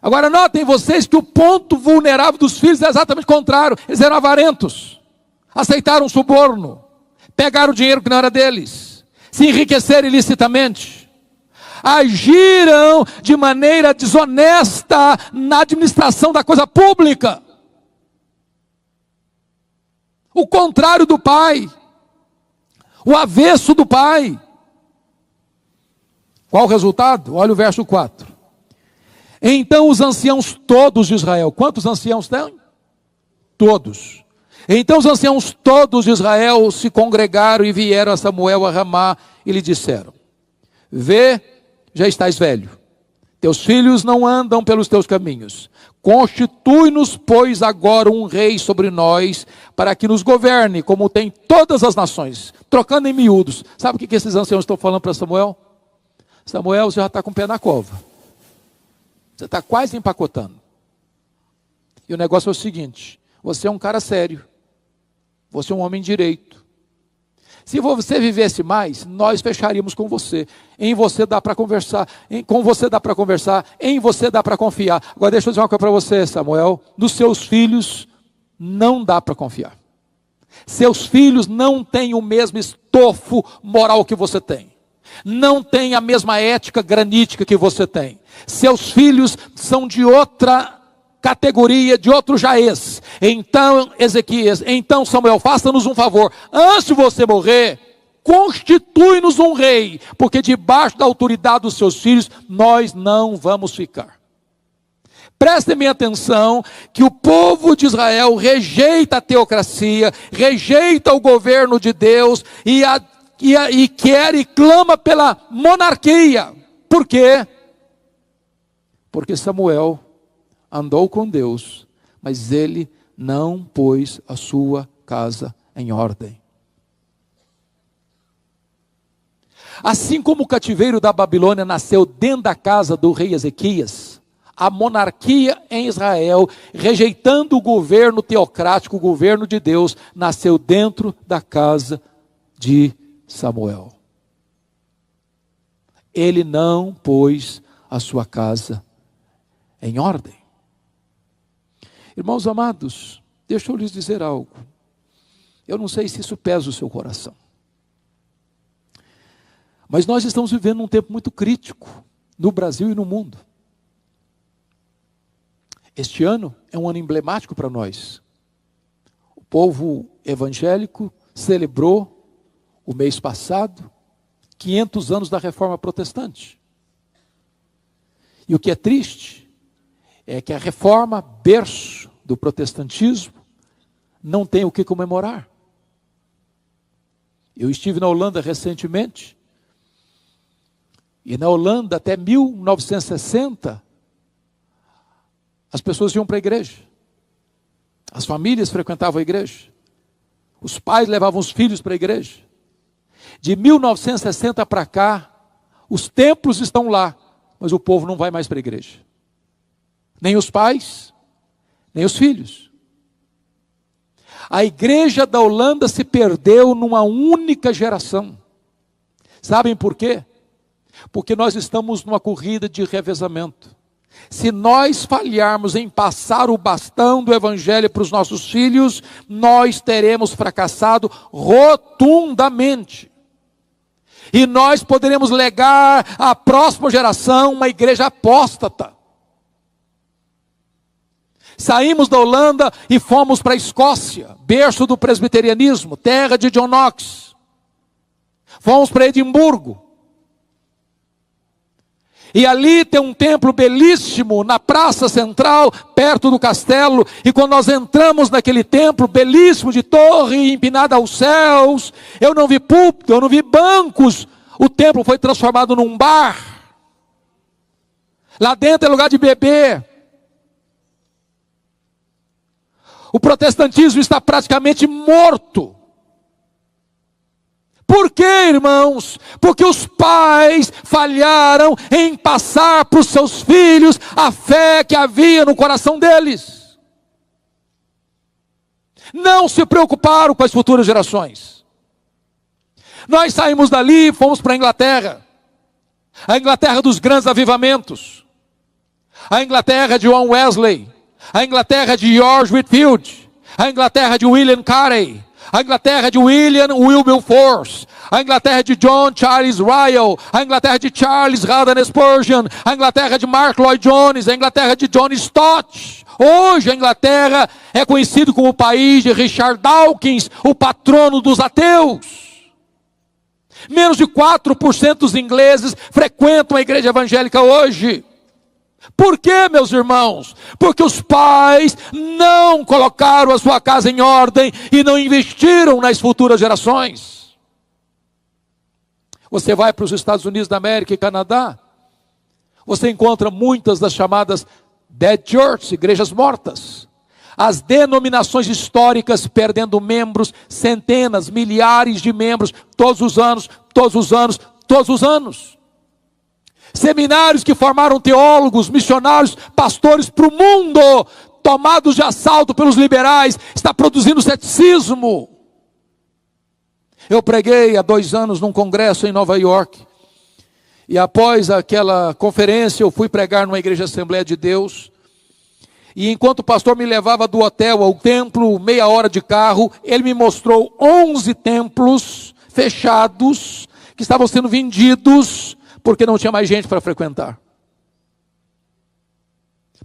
Agora notem vocês que o ponto vulnerável dos filhos é exatamente o contrário. Eles eram avarentos, aceitaram suborno, pegaram o dinheiro que não era deles, se enriqueceram ilicitamente, agiram de maneira desonesta na administração da coisa pública. O contrário do pai, o avesso do pai. Qual o resultado? Olha o verso 4. Então os anciãos todos de Israel, quantos anciãos tem? Todos. Então os anciãos todos de Israel se congregaram e vieram a Samuel a Ramá e lhe disseram: vê, já estás velho, teus filhos não andam pelos teus caminhos, constitui-nos, pois, agora um rei sobre nós, para que nos governe, como tem todas as nações. Trocando em miúdos, sabe o que esses anciãos estão falando para Samuel? Samuel, você já está com o pé na cova, você está quase empacotando, e o negócio é o seguinte: você é um cara sério, você é um homem direito. Se você vivesse mais, nós fecharíamos com você. Em você dá para conversar, com você dá para conversar, em você dá para confiar. Agora deixa eu dizer uma coisa para você, Samuel: nos seus filhos não dá para confiar. Seus filhos não têm o mesmo estofo moral que você tem. Não têm a mesma ética granítica que você tem. Seus filhos são de outra categoria, de outro jaez. Então, Ezequias, então Samuel, faça-nos um favor, antes de você morrer, constitui-nos um rei, porque debaixo da autoridade dos seus filhos, nós não vamos ficar. Prestem bem atenção, que o povo de Israel rejeita a teocracia, rejeita o governo de Deus, e quer e clama pela monarquia. Por quê? Porque Samuel andou com Deus, mas ele não pôs a sua casa em ordem. Assim como o cativeiro da Babilônia nasceu dentro da casa do rei Ezequias, a monarquia em Israel, rejeitando o governo teocrático, o governo de Deus, nasceu dentro da casa de Samuel. Ele não pôs a sua casa em ordem. Irmãos amados, deixa eu lhes dizer algo. Eu não sei se isso pesa o seu coração, mas nós estamos vivendo um tempo muito crítico no Brasil e no mundo. Este ano é um ano emblemático para nós. O povo evangélico celebrou o mês passado 500 anos da Reforma Protestante. E o que é triste é que a reforma, berço do protestantismo, não tem o que comemorar. Eu estive na Holanda recentemente, e na Holanda até 1960, as pessoas iam para a igreja, as famílias frequentavam a igreja, os pais levavam os filhos para a igreja. De 1960 para cá, os templos estão lá, mas o povo não vai mais para a igreja. Nem os pais, nem os filhos. A igreja da Holanda se perdeu numa única geração. Sabem por quê? Porque nós estamos numa corrida de revezamento. Se nós falharmos em passar o bastão do evangelho para os nossos filhos, nós teremos fracassado rotundamente. E nós poderemos legar à próxima geração uma igreja apóstata. Saímos da Holanda e fomos para a Escócia, berço do presbiterianismo, terra de John Knox. Fomos para Edimburgo. E ali tem um templo belíssimo na praça central, perto do castelo. E quando nós entramos naquele templo belíssimo, de torre empinada aos céus, eu não vi púlpito, eu não vi bancos. O templo foi transformado num bar. Lá dentro é lugar de beber. O protestantismo está praticamente morto. Por quê, irmãos? Porque os pais falharam em passar para os seus filhos a fé que havia no coração deles. Não se preocuparam com as futuras gerações. Nós saímos dali e fomos para a Inglaterra. A Inglaterra dos grandes avivamentos. A Inglaterra de John Wesley. A Inglaterra de George Whitefield, a Inglaterra de William Carey, a Inglaterra de William Wilberforce, a Inglaterra de John Charles Ryle, a Inglaterra de Charles Haddon Spurgeon, a Inglaterra de Mark Lloyd Jones, a Inglaterra de John Stott. Hoje a Inglaterra é conhecido como o país de Richard Dawkins, o patrono dos ateus. Menos de 4% dos ingleses frequentam a igreja evangélica hoje. Por quê, meus irmãos? Porque os pais não colocaram a sua casa em ordem e não investiram nas futuras gerações. Você vai para os Estados Unidos da América e Canadá, você encontra muitas das chamadas dead churches, igrejas mortas. As denominações históricas perdendo membros, centenas, milhares de membros, todos os anos, todos os anos, todos os anos. Seminários que formaram teólogos, missionários, pastores para o mundo, tomados de assalto pelos liberais, está produzindo ceticismo. Eu preguei há 2 anos num congresso em Nova York, e após aquela conferência eu fui pregar numa igreja Assembleia de Deus, e enquanto o pastor me levava do hotel ao templo, meia hora de carro, ele me mostrou 11 templos fechados, que estavam sendo vendidos, porque não tinha mais gente para frequentar.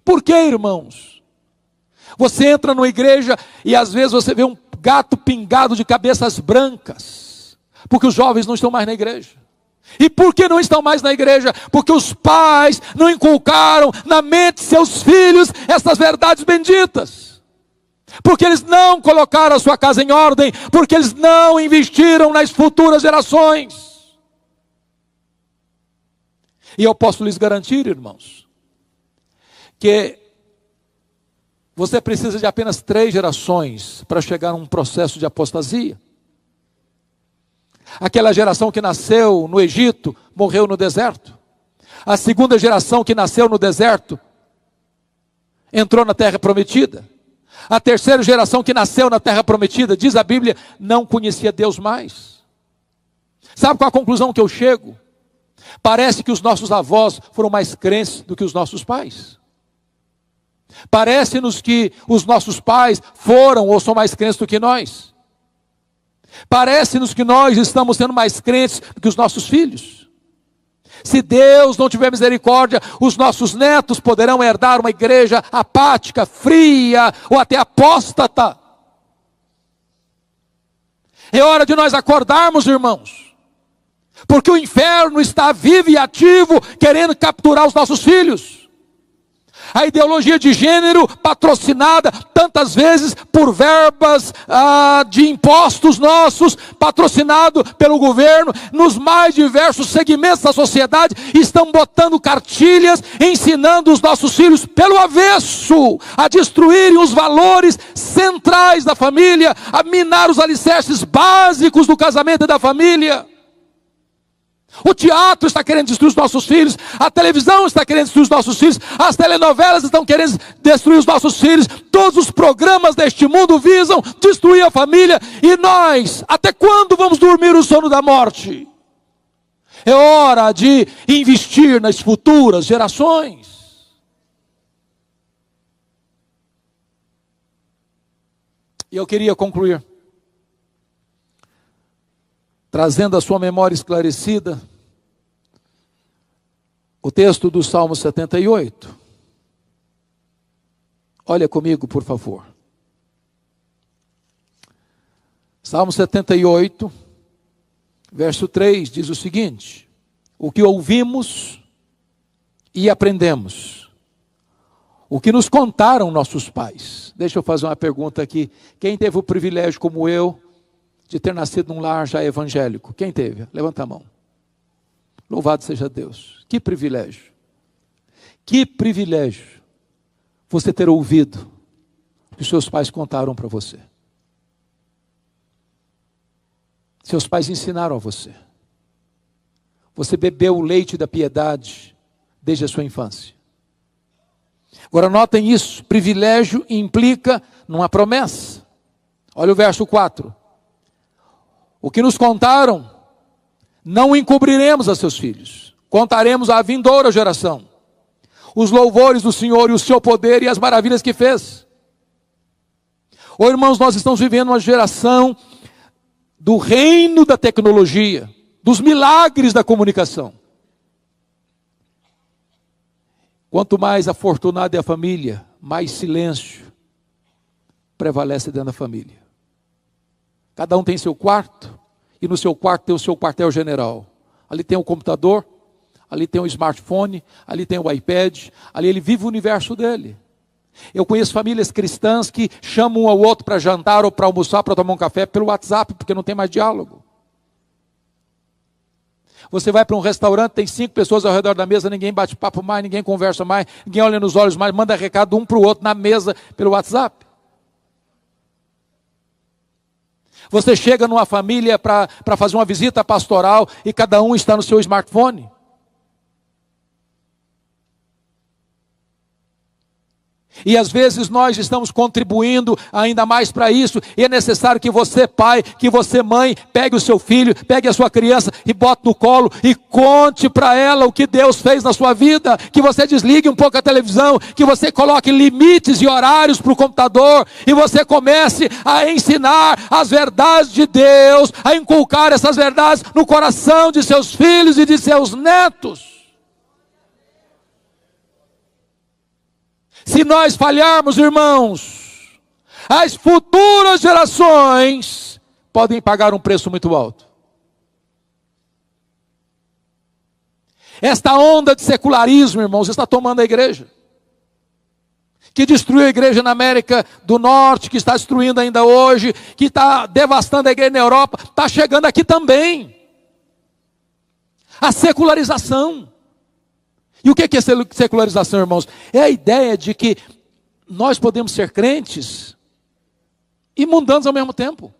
Por quê, irmãos? Você entra numa igreja e às vezes você vê um gato pingado de cabeças brancas, porque os jovens não estão mais na igreja. E por que não estão mais na igreja? Porque os pais não inculcaram na mente de seus filhos essas verdades benditas. Porque eles não colocaram a sua casa em ordem, porque eles não investiram nas futuras gerações. E eu posso lhes garantir, irmãos, que você precisa de apenas 3 gerações para chegar a um processo de apostasia. Aquela geração que nasceu no Egito, morreu no deserto. A segunda geração que nasceu no deserto, entrou na terra prometida. A terceira geração que nasceu na terra prometida, diz a Bíblia, não conhecia Deus mais. Sabe qual a conclusão que eu chego? Parece que os nossos avós foram mais crentes do que os nossos pais. Parece-nos que os nossos pais foram ou são mais crentes do que nós. Parece-nos que nós estamos sendo mais crentes do que os nossos filhos. Se Deus não tiver misericórdia, os nossos netos poderão herdar uma igreja apática, fria ou até apóstata. É hora de nós acordarmos, irmãos. Porque o inferno está vivo e ativo, querendo capturar os nossos filhos. A ideologia de gênero, patrocinada tantas vezes por verbas de impostos nossos, patrocinado pelo governo, nos mais diversos segmentos da sociedade, estão botando cartilhas, ensinando os nossos filhos pelo avesso, a destruírem os valores centrais da família, a minar os alicerces básicos do casamento e da família. O teatro está querendo destruir os nossos filhos, a televisão está querendo destruir os nossos filhos, as telenovelas estão querendo destruir os nossos filhos, todos os programas deste mundo visam destruir a família, e nós, até quando vamos dormir o sono da morte? É hora de investir nas futuras gerações. E eu queria concluir trazendo a sua memória esclarecida o texto do Salmo 78. Olha comigo, por favor. Salmo 78, verso 3, diz o seguinte: o que ouvimos e aprendemos, o que nos contaram nossos pais. Deixa eu fazer uma pergunta aqui. Quem teve o privilégio, como eu, de ter nascido num lar já evangélico? Quem teve? Levanta a mão. Louvado seja Deus. Que privilégio. Que privilégio você ter ouvido o que seus pais contaram para você. Seus pais ensinaram a você. Você bebeu o leite da piedade desde a sua infância. Agora notem isso, privilégio implica numa promessa. Olha o verso 4. O que nos contaram, não encobriremos a seus filhos. Contaremos à vindoura geração os louvores do Senhor e o seu poder e as maravilhas que fez. Irmãos, nós estamos vivendo uma geração do reino da tecnologia, dos milagres da comunicação. Quanto mais afortunada é a família, mais silêncio prevalece dentro da família. Cada um tem seu quarto, e no seu quarto tem o seu quartel-general. Ali tem o computador, ali tem o smartphone, ali tem o iPad, ali ele vive o universo dele. Eu conheço famílias cristãs que chamam um ao outro para jantar ou para almoçar, para tomar um café pelo WhatsApp, porque não tem mais diálogo. Você vai para um restaurante, tem 5 pessoas ao redor da mesa, ninguém bate papo mais, ninguém conversa mais, ninguém olha nos olhos mais, manda recado um para o outro na mesa pelo WhatsApp. Você chega numa família para fazer uma visita pastoral e cada um está no seu smartphone. E às vezes nós estamos contribuindo ainda mais para isso. E é necessário que você, pai, que você, mãe, pegue o seu filho, pegue a sua criança e bote no colo e conte para ela o que Deus fez na sua vida. Que você desligue um pouco a televisão, que você coloque limites e horários para o computador e você comece a ensinar as verdades de Deus, a inculcar essas verdades no coração de seus filhos e de seus netos. Se nós falharmos, irmãos, as futuras gerações podem pagar um preço muito alto. Esta onda de secularismo, irmãos, está tomando a igreja. Que destruiu a igreja na América do Norte, que está destruindo ainda hoje, que está devastando a igreja na Europa, está chegando aqui também. A secularização. E o que é secularização, irmãos? É a ideia de que nós podemos ser crentes e mundanos ao mesmo tempo.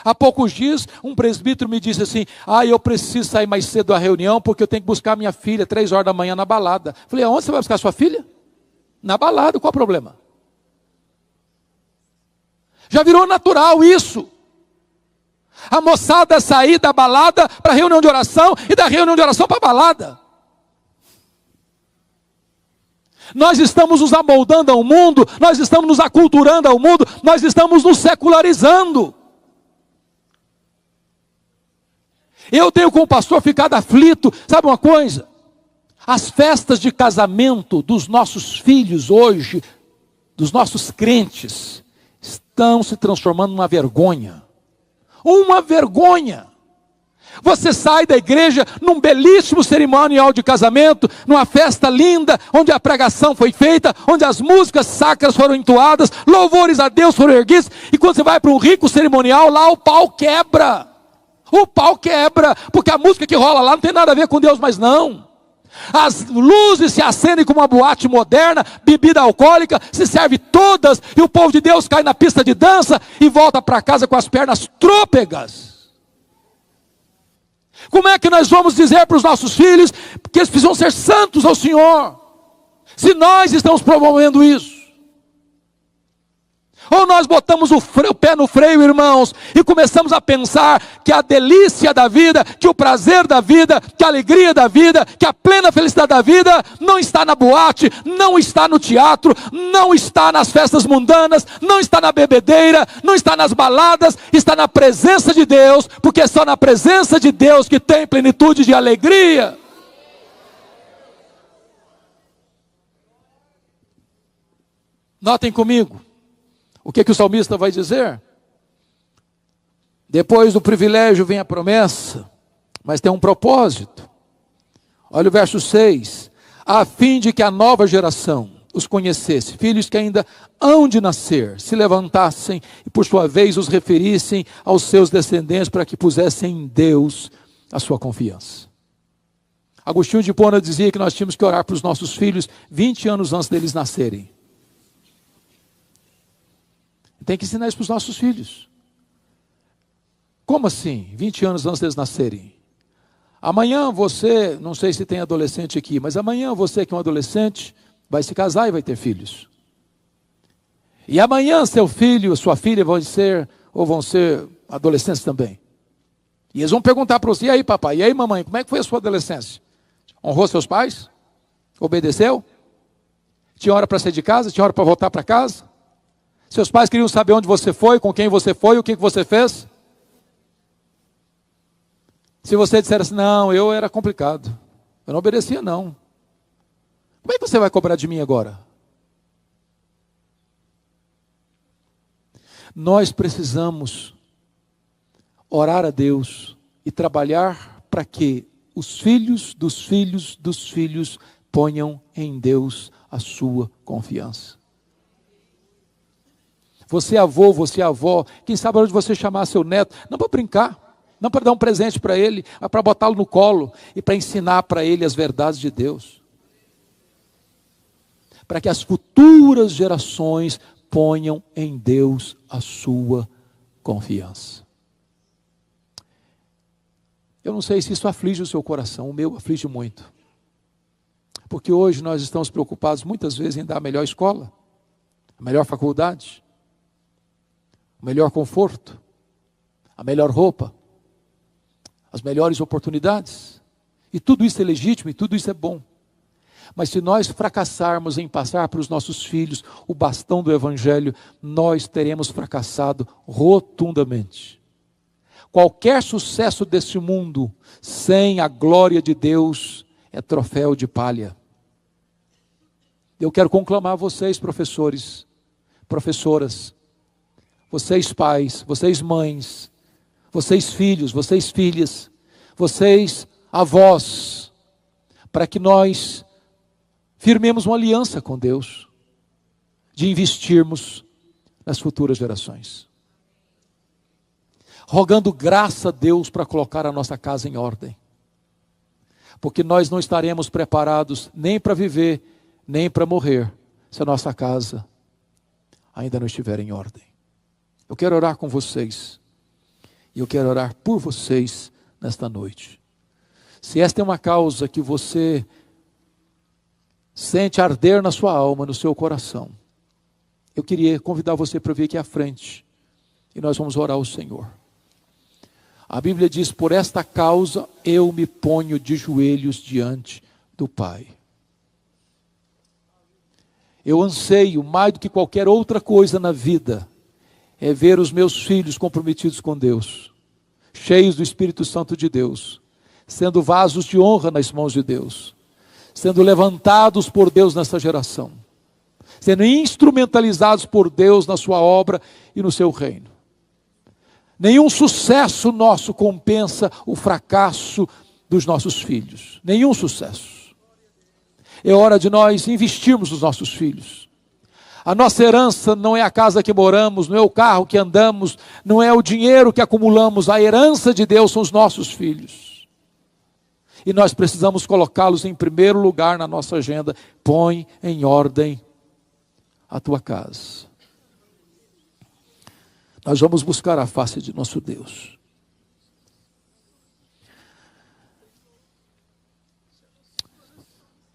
Há poucos dias, um presbítero me disse assim: eu preciso sair mais cedo da reunião porque eu tenho que buscar minha filha 3 horas da manhã na balada. Falei: aonde você vai buscar sua filha? Na balada, qual o problema? Já virou natural isso. A moçada sair da balada para a reunião de oração e da reunião de oração para a balada. Nós estamos nos amoldando ao mundo, nós estamos nos aculturando ao mundo, nós estamos nos secularizando. Eu tenho como pastor ficado aflito, sabe uma coisa? As festas de casamento dos nossos filhos hoje, dos nossos crentes, estão se transformando numa vergonha. Uma vergonha. Você sai da igreja num belíssimo cerimonial de casamento, numa festa linda, onde a pregação foi feita, onde as músicas sacras foram entoadas, louvores a Deus foram erguidos, e quando você vai para um rico cerimonial, lá o pau quebra. O pau quebra, porque a música que rola lá não tem nada a ver com Deus, mas não. As luzes se acendem como uma boate moderna, bebida alcoólica, se serve todas, e o povo de Deus cai na pista de dança e volta para casa com as pernas trôpegas. Como é que nós vamos dizer para os nossos filhos que eles precisam ser santos ao Senhor, se nós estamos promovendo isso? Ou nós botamos o pé no freio, irmãos, e começamos a pensar que a delícia da vida, que o prazer da vida, que a alegria da vida, que a plena felicidade da vida não está na boate, não está no teatro, não está nas festas mundanas, não está na bebedeira, não está nas baladas, está na presença de Deus, porque é só na presença de Deus que tem plenitude de alegria. Notem comigo. O que o salmista vai dizer? Depois do privilégio vem a promessa, mas tem um propósito. Olha o verso 6. A fim de que a nova geração os conhecesse, filhos que ainda hão de nascer, se levantassem e por sua vez os referissem aos seus descendentes para que pusessem em Deus a sua confiança. Agostinho de Hipona dizia que nós tínhamos que orar para os nossos filhos 20 anos antes deles nascerem. Tem que ensinar isso para os nossos filhos. Como assim? 20 anos antes deles nascerem. Amanhã você, não sei se tem adolescente aqui, mas amanhã você que é um adolescente, vai se casar e vai ter filhos. E amanhã seu filho, sua filha vão ser adolescentes também. E eles vão perguntar para você: e aí papai, e aí mamãe, como é que foi a sua adolescência? Honrou seus pais? Obedeceu? Tinha hora para sair de casa? Tinha hora para voltar para casa? Seus pais queriam saber onde você foi, com quem você foi, o que você fez? Se você disser assim: não, eu era complicado, eu não obedecia não. Como é que você vai cobrar de mim agora? Nós precisamos orar a Deus e trabalhar para que os filhos dos filhos dos filhos ponham em Deus a sua confiança. Você é avô, você é avó, quem sabe onde você chamar seu neto, não para brincar, não para dar um presente para ele, mas para botá-lo no colo e para ensinar para ele as verdades de Deus. Para que as futuras gerações ponham em Deus a sua confiança. Eu não sei se isso aflige o seu coração, o meu aflige muito. Porque hoje nós estamos preocupados muitas vezes em dar a melhor escola, a melhor faculdade, o melhor conforto, a melhor roupa, as melhores oportunidades. E tudo isso é legítimo e tudo isso é bom. Mas se nós fracassarmos em passar para os nossos filhos o bastão do Evangelho, nós teremos fracassado rotundamente. Qualquer sucesso deste mundo, sem a glória de Deus, é troféu de palha. Eu quero conclamar vocês, professores, professoras, vocês pais, vocês mães, vocês filhos, vocês filhas, vocês avós, para que nós firmemos uma aliança com Deus, de investirmos nas futuras gerações. Rogando graça a Deus para colocar a nossa casa em ordem. Porque nós não estaremos preparados nem para viver, nem para morrer, se a nossa casa ainda não estiver em ordem. Eu quero orar com vocês, e eu quero orar por vocês nesta noite. Se esta é uma causa que você sente arder na sua alma, no seu coração, eu queria convidar você para vir aqui à frente, e nós vamos orar ao Senhor. A Bíblia diz, por esta causa eu me ponho de joelhos diante do Pai. Eu anseio, mais do que qualquer outra coisa na vida, é ver os meus filhos comprometidos com Deus, cheios do Espírito Santo de Deus, sendo vasos de honra nas mãos de Deus, sendo levantados por Deus nessa geração, sendo instrumentalizados por Deus na sua obra e no seu reino. Nenhum sucesso nosso compensa o fracasso dos nossos filhos. Nenhum sucesso. É hora de nós investirmos nos nossos filhos. A nossa herança não é a casa que moramos, não é o carro que andamos, não é o dinheiro que acumulamos. A herança de Deus são os nossos filhos. E nós precisamos colocá-los em primeiro lugar na nossa agenda. Põe em ordem a tua casa. Nós vamos buscar a face de nosso Deus.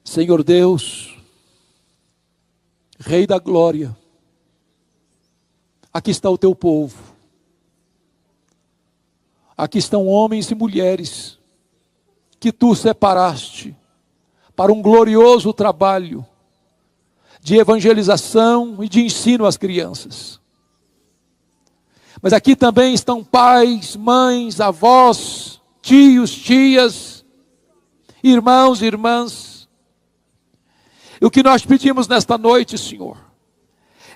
Senhor Deus, Rei da glória, aqui está o teu povo. Aqui estão homens e mulheres que tu separaste para um glorioso trabalho de evangelização e de ensino às crianças. Mas aqui também estão pais, mães, avós, tios, tias, irmãos e irmãs. E o que nós pedimos nesta noite, Senhor,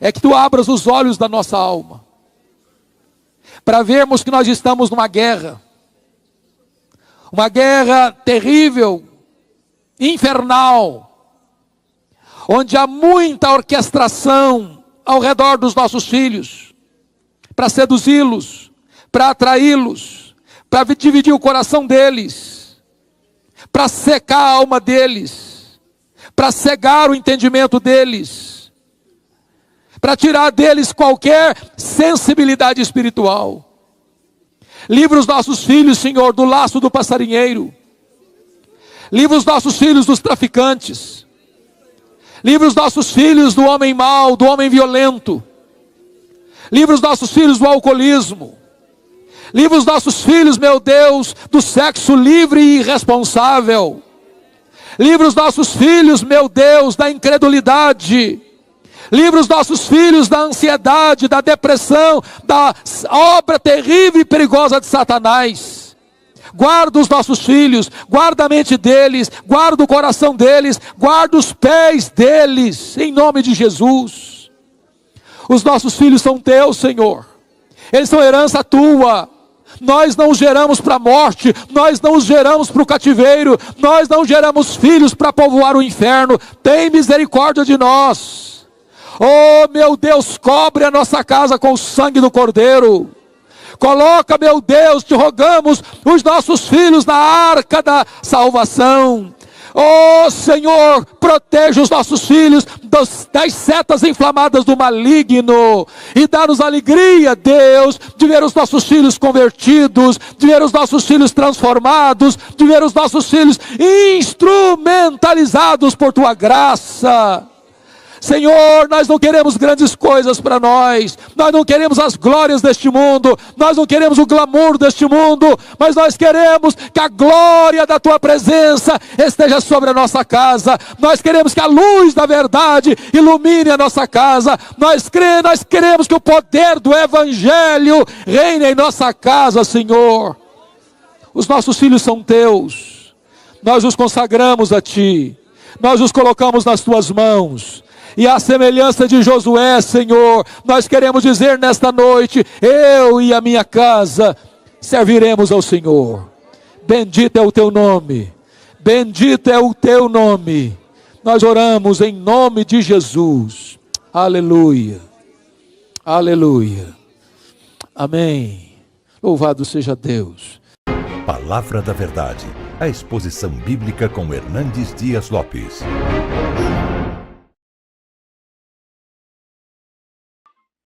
é que tu abras os olhos da nossa alma, para vermos que nós estamos numa guerra terrível, infernal, onde há muita orquestração ao redor dos nossos filhos, para seduzi-los, para atraí-los, para dividir o coração deles, para secar a alma deles, para cegar o entendimento deles, para tirar deles qualquer sensibilidade espiritual. Livra os nossos filhos, Senhor, do laço do passarinheiro. Livra os nossos filhos dos traficantes. Livra os nossos filhos do homem mau, do homem violento. Livra os nossos filhos do alcoolismo. Livra os nossos filhos, meu Deus, do sexo livre e irresponsável. Livra os nossos filhos, meu Deus, da incredulidade. Livra os nossos filhos da ansiedade, da depressão, da obra terrível e perigosa de Satanás. Guarda os nossos filhos, guarda a mente deles, guarda o coração deles, guarda os pés deles, em nome de Jesus. Os nossos filhos são teus, Senhor. Eles são herança tua. Nós não geramos para a morte, nós não os geramos para o cativeiro, nós não geramos filhos para povoar o inferno. Tem misericórdia de nós. Oh meu Deus, cobre a nossa casa com o sangue do Cordeiro. Coloca, meu Deus, te rogamos, os nossos filhos na arca da salvação. Oh Senhor, proteja os nossos filhos das setas inflamadas do maligno, e dá-nos alegria, Deus, de ver os nossos filhos convertidos, de ver os nossos filhos transformados, de ver os nossos filhos instrumentalizados por Tua graça. Senhor, nós não queremos grandes coisas para nós não queremos as glórias deste mundo, nós não queremos o glamour deste mundo, mas nós queremos que a glória da Tua presença esteja sobre a nossa casa. Nós queremos que a luz da verdade ilumine a nossa casa. Nós queremos que o poder do Evangelho reine em nossa casa, Senhor. Os nossos filhos são Teus, nós os consagramos a Ti, nós os colocamos nas Tuas mãos. E à semelhança de Josué, Senhor, nós queremos dizer nesta noite: eu e a minha casa serviremos ao Senhor. Bendito é o Teu nome, bendito é o Teu nome. Nós oramos em nome de Jesus. Aleluia, aleluia, amém. Louvado seja Deus. Palavra da Verdade, a exposição bíblica com Hernandes Dias Lopes.